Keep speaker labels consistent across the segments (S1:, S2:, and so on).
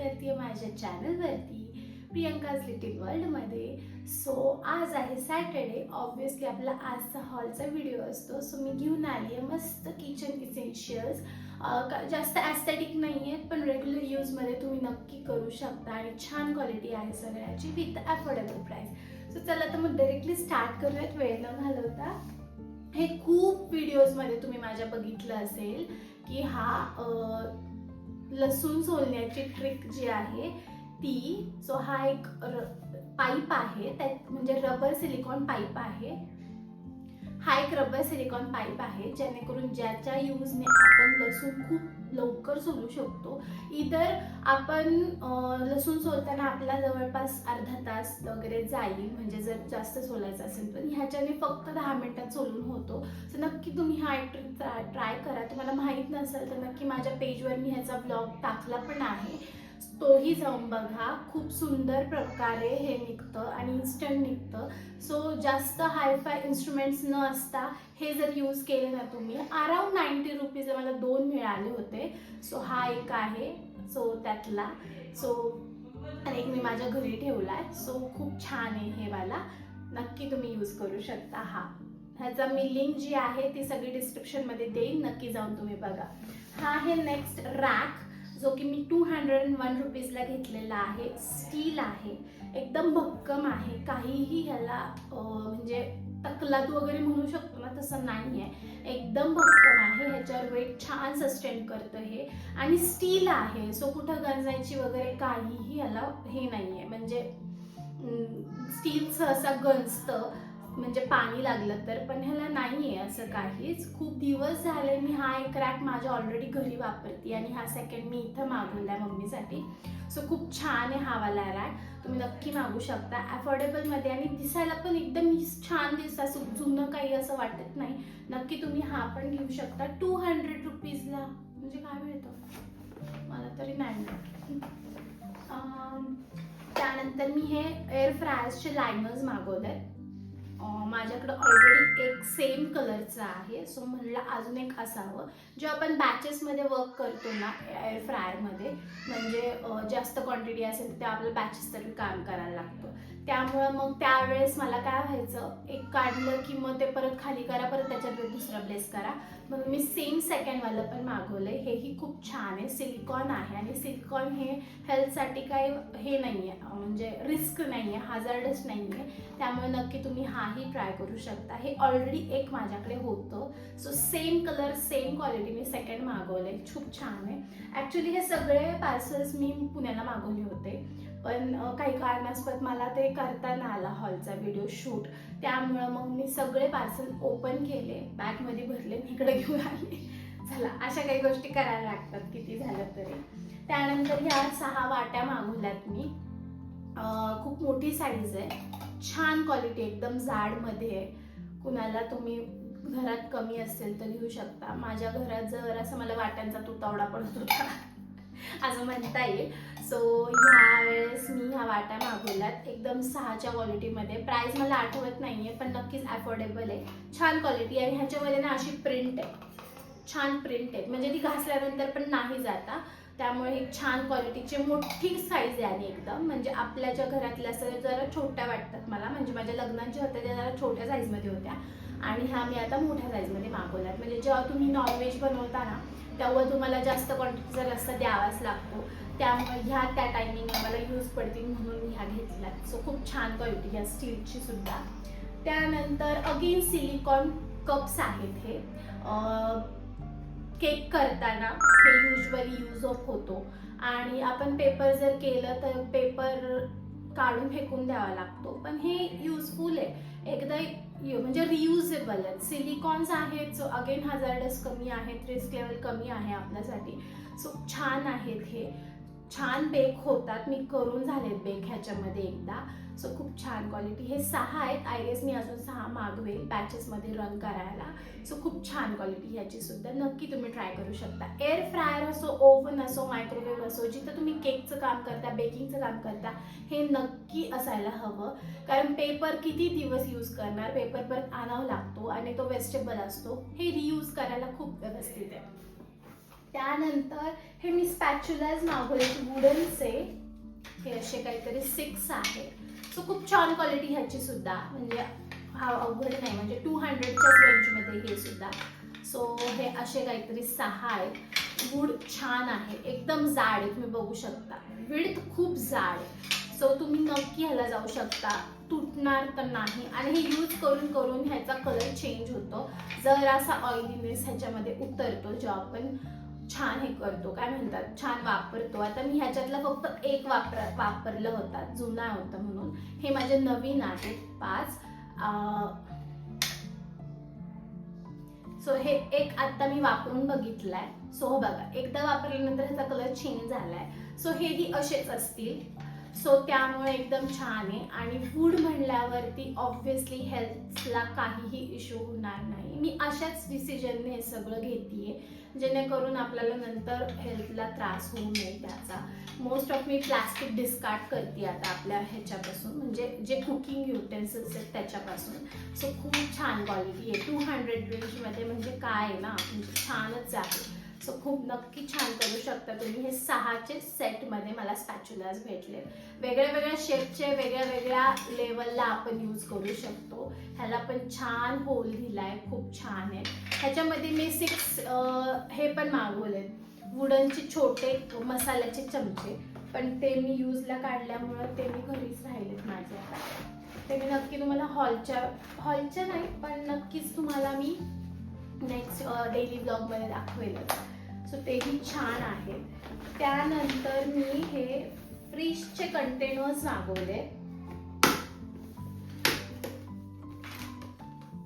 S1: करते माझ्या चॅनलवरती प्रियंकाज लिटिल वर्ल्डमध्ये. सो आज आहे सॅटर्डे. ऑब्व्हियसली आपला आजचा हॉलचा व्हिडिओ असतो. सो मी घेऊन आली आहे मस्त किचन इसेन्शियल्स. जास्त ॲस्थेटिक नाही आहेत पण रेग्युलर यूजमध्ये तुम्ही नक्की करू शकता आणि छान क्वालिटी आहे सगळ्याची विथ अफोर्डेबल प्राईस. सो चला तर मग डायरेक्टली स्टार्ट करूयात वेळ न घालवता. हे खूप व्हिडिओजमध्ये तुम्ही माझ्या बघितलं असेल की हा लसूण सोलण्याची ट्रिक जी आहे ती. सो हा एक पाईप आहे, त्यात म्हणजे रबर सिलिकॉन पाईप आहे. हा एक रबर सिलिकॉन पाईप आहे जेणेकरून ज्याच्या यूजने आपण लसूण खूप लवकर सोलू शकतो. इतर आपण लसूण सोलताना आपला जवळपास अर्धा तास वगैरे जाईल, म्हणजे जर जास्त सोलायचं असेल तर ह्याच्याने फक्त 10 मिनिटात सोलून होतो. सो नक्की तुम्ही हा एक ट्रिक ट्राय करा. तुम्हाला माहीत नसेल तर नक्की माझ्या पेजवर मी ह्याचा ब्लॉग टाकला पण आहे, तोही जाऊन बघा. खूप सुंदर प्रकारे हे निघतं आणि इन्स्टंट निघतं. सो जास्त हायफाय इन्स्ट्रुमेंट्स न असता हे जर यूज केले ना तुम्ही, अराउंड 90 रुपीजला मला 2 मिळाले होते. सो हा एक आहे सो त्यातला. सो आणि एक मी माझ्या घरी ठेवला आहे. सो खूप छान आहे हे वाला, नक्की तुम्ही यूज करू शकता. ह्याचा मी लिंक जी आहे ती सगळी डिस्क्रिप्शनमध्ये देईन, नक्की जाऊन तुम्ही बघा. हा आहे नेक्स्ट रॅक, जो की मी 201 रुपीजला घेतलेला आहे. स्टील आहे, एकदम भक्कम आहे. काहीही ह्याला म्हणजे तकलाद वगैरे म्हणू शकतो ना, तसं नाही आहे. एकदम भक्कम आहे. ह्याच्यावर वेट छान सस्टेन करतं हे. आणि स्टील आहे, सो कुठं गंजायची वगैरे काहीही ह्याला हे नाही आहे. म्हणजे स्टीलचं असं गंजतं म्हणजे पाणी लागलं तर, पण ह्याला नाही आहे असं काहीच. खूप दिवस झाले मी हा एक रॅक माझ्या ऑलरेडी घरी वापरते आणि हा सेकंड मी इथं मागवला आहे मम्मीसाठी. सो खूप छान आहे हा वाला रॅक, तुम्ही नक्की मागू शकता अफोर्डेबलमध्ये आणि दिसायला पण एकदम छान दिसतं, जुनं काही असं वाटत नाही. नक्की तुम्ही हा पण घेऊ शकता. 200 रुपीजला म्हणजे काय मिळतं मला तरी नाही मिळत. त्यानंतर मी हे एअर फ्रायरचे लायनर्स मागवले आहेत. माझ्याकडं ऑलरेडी एक सेम कलरचं आहे, सो म्हणलं अजून एक असावं. जेव्हा आपण बॅचेसमध्ये वर्क करतो ना एअर फ्रायरमध्ये, म्हणजे जास्त क्वांटिटी असेल तर तेव्हा आपल्याला बॅचेससाठी काम करायला लागतं. त्यामुळं मग त्यावेळेस मला काय व्हायचं, एक काढलं की मग ते परत खाली करा, परत त्याच्यात दुसरं प्लेस करा. मग मी सेम सेकंडवालं पण मागवलं आहे. हेही खूप छान आहे, सिलिकॉन आहे आणि सिलिकॉन हे हेल्थसाठी काही हे नाही आहे, म्हणजे रिस्क नाही आहे, हॅझार्डस नाही आहे. त्यामुळे नक्की तुम्ही हाही ट्राय करू शकता. हे ऑलरेडी एक माझ्याकडे होतं, so same colour same quality मी सेकंड मागवले. खूप छान आहे. ॲक्च्युली हे सगळे पार्सल्स मी पुण्याला मागवले होते, पण काही कारणास्तव मला ते करता नाही आला हॉलचा व्हिडिओ शूट. त्यामुळं मग मी सगळे पार्सल ओपन केले, बॅगमध्ये भरले, इकडे घेऊन आले. चला, अशा काही गोष्टी करायला लागतात किती झालं तरी. त्यानंतर ह्या 6 वाट्या मागवल्यात मी. खूप मोठी साईज आहे, छान क्वालिटी, एकदम जाडमध्ये आहे. कुणाला तुम्ही घरात कमी असेल तर घेऊ शकता. माझ्या घरात जर असं मला वाट्यांचा तुटवडा पडत होता असं म्हणता येईल. सो ह्या वेळेस मी ह्या वाट्या मागवल्यात एकदम 6च्या क्वालिटीमध्ये. प्राईस मला आठवत नाही आहे पण नक्कीच अफोर्डेबल आहे, छान क्वालिटी. आणि ह्याच्यामध्ये ना अशी प्रिंट आहे, छान प्रिंट आहे, म्हणजे ती घासल्यानंतर पण नाही जाता. त्यामुळे ही छान क्वालिटीची मोठी साईज आहे आणि एकदम म्हणजे आपल्याच्या घरातल्या असं जरा छोट्या वाटतात मला. म्हणजे माझ्या लग्नात ज्या होत्या त्या जरा छोट्या साईजमध्ये होत्या आणि ह्या मी आता मोठ्या साईजमध्ये मागवल्यात. म्हणजे जेव्हा तुम्ही नॉनव्हेज बनवता ना तेव्हा तुम्हाला जास्त क्वांटिटीचा रस्सा द्यावाच लागतो, त्यामुळे ह्या त्या टायमिंगला मला यूज पडतील म्हणून मी ह्या घेतल्यात. सो खूप छान क्वालिटी ह्या स्टीलची सुद्धा. त्यानंतर अगेन सिलिकॉन कप्स आहेत. हे केक करताना हे युजली यूज ऑफ होतो आणि आपण पेपर जर केलं तर पेपर काढून फेकून द्यावा लागतो, पण हे युजफुल आहे, एकदा म्हणजे रियुजेबल आहेत. सिलिकॉन्स आहेत, सो अगेन हॅझार्डस कमी आहेत, रिस्क लेवल कमी आहे आपल्यासाठी. सो छान आहेत हे, छान बेक होतात. मी करून झालेत बेक ह्याच्यामध्ये एकदा. सो खूप छान क्वालिटी. हे 6 आहेत. आय गेस मी अजून 6 मागवेल बॅचेसमध्ये रन करायला. सो खूप छान क्वालिटी ह्याची सुद्धा, नक्की तुम्ही ट्राय करू शकता. एअर फ्रायर असो, ओव्हन असो, मायक्रोवेव्ह असो, जिथं तुम्ही केकचं काम करता, बेकिंगचं काम करता, हे नक्की असायला हवं. कारण पेपर किती दिवस यूज करणार, पेपर परत आणावा लागतो आणि तो वेस्टेबल असतो. हे रियूज करायला खूप व्यवस्थित आहे. त्यानंतर हे मी स्पॅच्युलाज मागवले वुडनचे, हे असे काहीतरी 6 आहे. सो खूप छान क्वालिटी ह्याची सुद्धा, म्हणजे हा अवघड नाही, म्हणजे 200च्या रेंजमध्ये हे सुद्धा. सो हे असे काहीतरी 6 आहेत. वूड छान आहे, एकदम जाड आहे, तुम्ही बघू शकता. विड्थ खूप जाड आहे. सो तुम्ही नक्की ह्याला जाऊ शकता, तुटणार तर नाही. आणि हे यूज करून करून ह्याचा कलर चेंज होतो, जरासा ऑइलीनेस ह्याच्यामध्ये उतरतो जेव्हा आपण छान हे करतो, काय म्हणतात, छान वापरतो. आता मी ह्याच्यातला फक्त एक वापरलं होता, जुना होता म्हणून. हे माझे नवीन आहेत 5. सो हे एक आता मी वापरून बघितलाय. सो हो बघा, एकदा वापरल्यानंतर ह्याचा कलर चेंज झालाय. सो हेही असेच असतील. सो त्यामुळे एकदम छान आहे. आणि वूड म्हणल्यावरती ऑब्व्हियसली हेल्थला काहीही इश्यू होणार नाही. मी अशाच डिसिजनने हे सगळं घेतेय, जेणेकरून आपल्याला नंतर हेल्थला त्रास होऊ नये त्याचा. Most of me plastic discard करते आता आपल्या ह्याच्यापासून, म्हणजे जे कुकिंग युटेन्सिल्स आहेत त्याच्यापासून. सो खूप छान क्वालिटी आहे, 200 रेंजमध्ये, म्हणजे काय आहे ना, म्हणजे छानच आहे. सो खूप नक्की छान करू शकता तुम्ही. हे 6चे सेटमध्ये मला स्पॅच्युलाज भेटले, वेगळ्या वेगळ्या शेपचे, वेगळ्या वेगळ्या लेवलला आपण यूज करू शकतो. ह्याला पण छान होल दिलाय, खूप छान आहे. ह्याच्यामध्ये मी 6 हे पण मागवले, वुडनचे छोटे मसाल्याचे चमचे, पण ते मी यूजला काढल्यामुळं ते मी घरीच राहिलेत माझे. आता ते मी नक्की तुम्हाला हॉलच्या नाही, पण नक्कीच तुम्हाला मी नेक्स्ट डेली ब्लॉगमध्ये दाखवेलच. सो तेही छान आहे. त्यानंतर मी हे फ्रीजचे कंटेनर्स मागवले.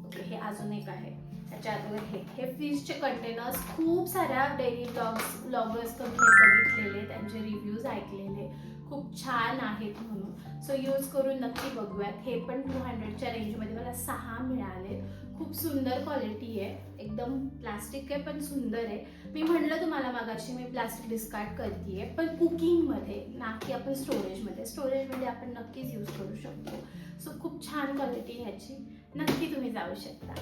S1: ओके, हे अजून एक आहे. त्याच्या अगोदर हे फ्रीजचे कंटेनर्स खूप साऱ्या डेली ब्लॉगर्स तुम्ही बघितलेले, त्यांचे रिव्ह्यूज ऐकलेले, खूप छान आहेत म्हणून. सो यूज करून नक्की बघूयात. हे पण 200च्या रेंजमध्ये मला 6 मिळाले. खूप सुंदर क्वालिटी आहे, एकदम प्लास्टिक आहे पण सुंदर आहे. मी म्हटलं तुम्हाला मागाशी मी प्लास्टिक डिस्कार्ड करते, पण कुकिंगमध्ये ना की आपण स्टोरेजमध्ये आपण नक्कीच यूज करू शकतो. सो खूप छान क्वालिटी ह्याची, नक्की तुम्ही जाऊ शकता.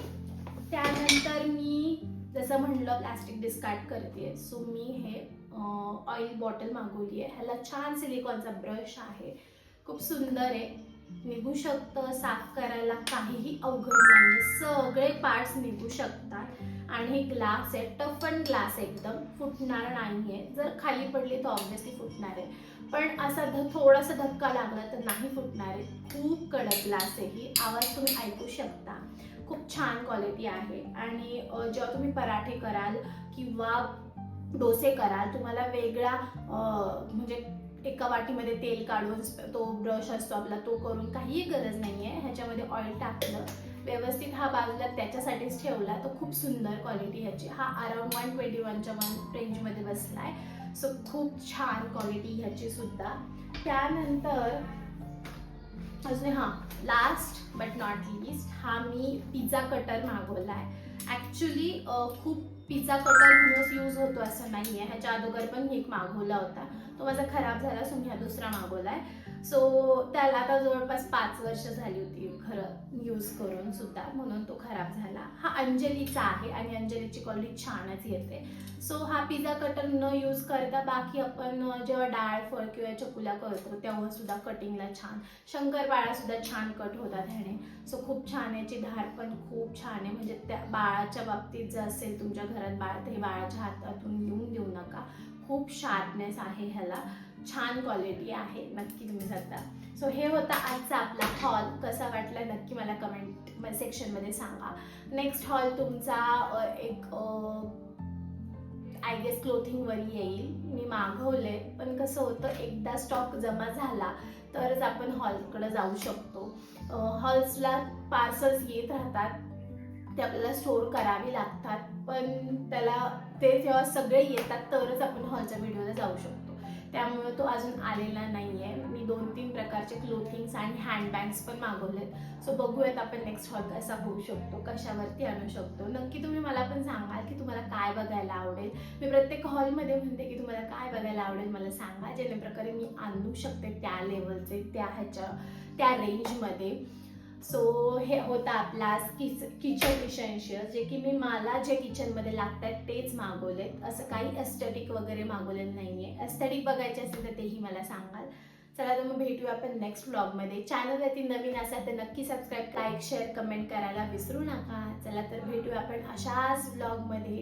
S1: त्यानंतर मी जसं म्हणलं प्लास्टिक डिस्कार्ड करते, सो मी हे ऑइल बॉटल मागवली आहे. ह्याला छान सिलिकॉनचा ब्रश आहे, खूप सुंदर आहे, निघू शकतं. साफ करायला काहीही अवघड नाही, सगळे पार्ट्स निघू शकतात. आणि हे ग्लास आहे, टफ अँड ग्लास, एकदम फुटणार नाहीये. जर खाली पडली तर ऑब्व्हियसली फुटणार आहे, पण असा थोडासा धक्का लागला तर नाही फुटणार आहे. खूप कडक ग्लास आहे, ही आवाज तुम्ही ऐकू शकता. खूप छान क्वालिटी आहे. आणि जेव्हा तुम्ही पराठे कराल किंवा डोसे कराल, तुम्हाला वेगळा म्हणजे एका वाटीमध्ये तेल काढून तो ब्रश असतो आपला तो करून काहीही गरज नाही आहे. ह्याच्यामध्ये ऑइल टाकलं व्यवस्थित, हा बाजूला त्याच्यासाठीच ठेवला, तर खूप सुंदर क्वालिटी ह्याची. हा अराउंड 121च्या रेंजमध्ये बसलाय. सो खूप छान क्वालिटी ह्याची सुद्धा. त्यानंतर अजून लास्ट बट नॉट लिस्ट, हा मी पिझ्झा कटर मागवला आहे. ॲक्च्युली खूप पिझ्झा कटर म्हणूनच यूज होतो असं नाही आहे. ह्याच्या अगोदर पण एक मागवला होता, तो माझा खराब झाला, सो मी हा दुसरा मागवला आहे. सो त्याला आता जवळपास 5 वर्ष झाली होती खरं यूज करून सुद्धा, म्हणून तो खराब झाला. हा अंजलीचा आहे आणि अंजलीची क्वालिटी छानच येते. सो हा पिझ्झा कटर न यूज करता बाकी आपण जेव्हा डाळ फळ किंवा चकुल्या करतो तेव्हा सुद्धा कटिंगला छान, शंकरपाळ्या सुद्धा छान कट होतात ह्याने. सो खूप छान, याची धार पण खूप छान आहे. म्हणजे त्या बाळाच्या बाबतीत जर असेल तुमच्या घरात बाळ, तरी बाळाच्या हातातून येऊन देऊ नका. खूप शार्पनेस आहे ह्याला, छान क्वालिटी आहे, नक्की तुम्ही जाता. सो हे होता आजचा आपला हॉल. कसा वाटला नक्की मला कमेंट सेक्शनमध्ये सांगा. नेक्स्ट हॉल तुमचा एक आय गेस क्लोथिंगवर येईल. मी मागवले, पण कसं होतं एकदा स्टॉक जमा झाला तरच आपण हॉलकडे जाऊ शकतो. हॉल्सला पार्सल्स येत राहतात, ते आपल्याला स्टोअर करावे लागतात, पण त्याला ते जेव्हा सगळे येतात तरच आपण हॉलच्या व्हिडिओला जाऊ शकतो. त्यामुळे तो अजून आलेला नाही आहे. मी 2-3 प्रकारचे क्लोथिंग्स आणि हँडबॅग्स पण मागवलेत. सो बघूयात आपण नेक्स्ट हॉल कसा होऊ शकतो, कशावरती आणू शकतो. नक्की तुम्ही मला पण सांगाल की तुम्हाला काय बघायला आवडेल. मी प्रत्येक हॉलमध्ये म्हणते की तुम्हाला काय बघायला आवडेल मला सांगा, जेणे प्रकारे मी आणू शकते त्या लेवलचे, त्या रेंजमध्ये. सो हे होता आपला किचन इसेन्शियल, जे की मला जे किचनमध्ये लागतात तेच मागवलेत. असं काही एस्थेटिक वगैरे मागवलेलं नाही आहे. एस्थेटिक बघायचे असेल तर तेही मला सांगाल. चला तर मग भेटूया आपण नेक्स्ट व्लॉगमध्ये. चॅनलवरती नवीन असाल तर नक्की सबस्क्राईब, लाईक, शेअर, कमेंट करायला विसरू नका. चला तर भेटूया आपण अशाच व्लॉगमध्ये.